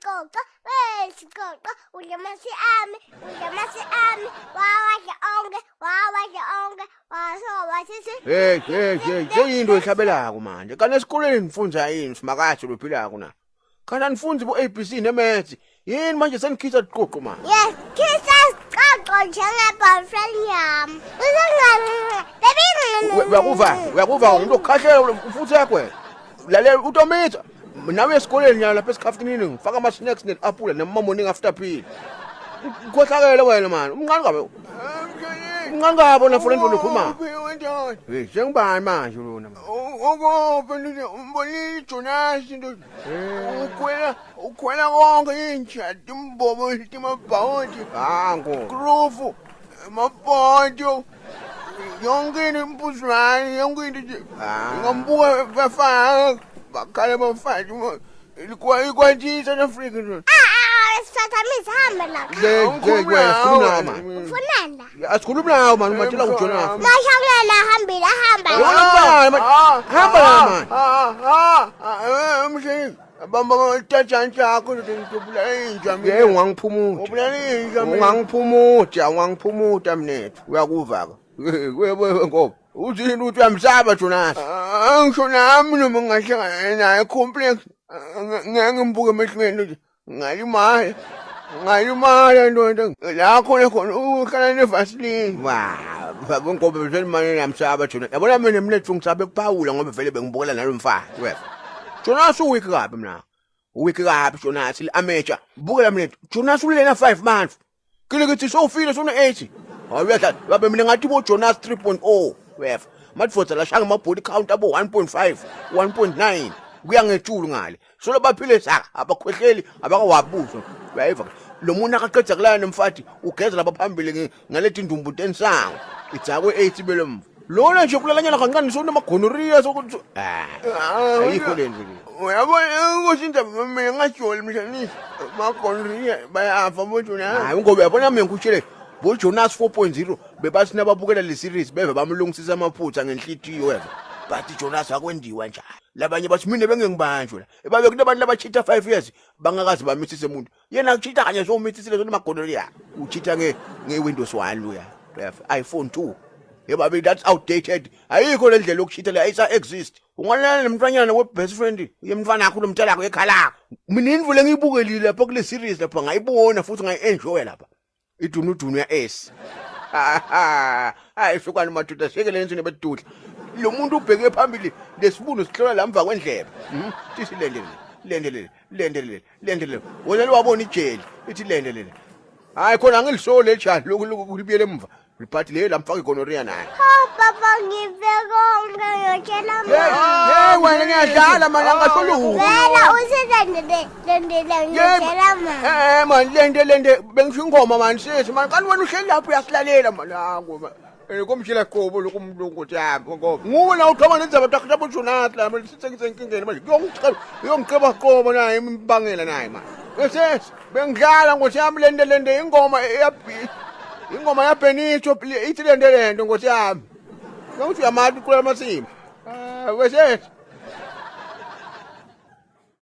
Wesigoqo, wesigoqo, udlamasi ami, wawadla onke, Hey, seyinto ehlabelako manje. Kanti esikoleni nifunza yini simakade lophilako na? Kanti anifunzi bo-ABC ne-Maths. Yini manje senikhitha diqoqo manje? Yes, khisa isiqoqo njenge-boyfriend yami. Uyakuva umuntu okukhahlela ufuthi yakwe. Lalela uTomitha. Nawe esikoleni nyala lapha esikhaftini ngifaka ama-snacks ne-apula nemamoni after pill. Ukhohlakele wena manje. Umncane kabe. Umncane kabe na friend lokhuluma. Hey, sengibani manje lona? Umbonile Jonas into. Ukhwela konke inja, timbobo, timabhawonti, Hango. Groove, amabhonto. Yonke impuzwane, yonke into. Ngambuka bafaka, bakhala bafaka. Ikwantisa n'Afrika nje. Sithathamisa hambe la. Sikhuluma manje. Ufunanda. Asikhulumi nawe manje umatshela kuJonas. Mashangana hambile hamba. Hamba manje. Mshini. Bamba tatshantsa yakho ngitobula inja mina. Hey ungangiphumuthi. Ubulala inja mina. Ungangiphumuthi mnethu. Uyakuva ka. Webe ngoba. Uthini uthi uyamsaba Jonas? Angisho nami noma ngingahlangana naye complex. Ngeke ngibuke emehlweni ngalimala ndoda la khona ukhala nevaseline. Wow, ngoba vele manje yamsaba Jonas. Yabona mina mnethu ngisabe kuphawula ngoba vele bengibukela nalo mfana. Wena. Jonas uweek kabi mina. Uweek kabi Jonas amateur. Bukela mnethu. Jonas ulena 5 months. Kile kithi sofile sona 80. Awuyadla babe mina ngathi bo Jonas 3.0. Wena. Matfotsa la shanga ama body count abo 1.5, 1.9. Kuya ngetshulu ngale. Solo baphile saka abakhwehleli abakawabuso. Uyayiva lo muntu akaqedza kulana nemfathi ugeza labaphambili ngalethi indumbu tensango. Idzakwe 80 belomvu. Lona nje kulalanyana kancane sona amagonorrhea sokuthi ayikho lento le. Uyabona ukuthi mina ngajoli mshani magonorrhea bayafa boJonas. Hayi ngoba yabona mina ngikutshele bo Jonas 4.0 bebathi nababukela le series beve bamlungisisa amaphutha ngenhlitiyo wena. Bathi Jonas akwendiwa njalo. Labanye bathi mina bengengibanjwe la. Ebabe kunabantu labachitha 5 years bangakazi bamithise umuntu. Yena uchitha kanye so umithisile sona magonorrhea. Uchitha ngeWindows 1 lo ya. iPhone 2. Ebabe that's outdated. Ayikho le ndlela yokuchitha le ayisa exist. Ungalala nemntwanyana we best friend. Yemntwana yakho lomtshela yakho ekhala. Mina indvule ngiyibukelile lapha kule series lapha ngayibona futhi ngayi-enjoy lapha. Idunu ya S. Hayi hlukani madoda shekele lento nebedudla. Lo muntu ubheke phambili lesibuno sihlola la mva kwendlebe. Tithi lendelele. Wena wabona ijeli ithi lendelele. Hayi khona angilisole ejali lokhu kulibiyele emva. Liphathi le lamfaka igonorrhea naye. Papa ngiveke ngiyotshela mama. Hey wena ngiyadlala mana ngasoluhu. Wena usizandele ngiyotshela mama. Man lende bengisho ingoma man sithi man kanti wena uhleli lapho uyasilalela mana ngoba komshila qobo lokumlungu yami ngoba nguwe la uqhama nenzaba takho boJonas la sitsengisenkingeni manje yongiqeba qobo naye imbangela naye man. Bese bengidlala ngothi yami lende ingoma ingoma ya Benito ithi lende ngothi yami. Ngikuthi uyamati kula masimo. Bese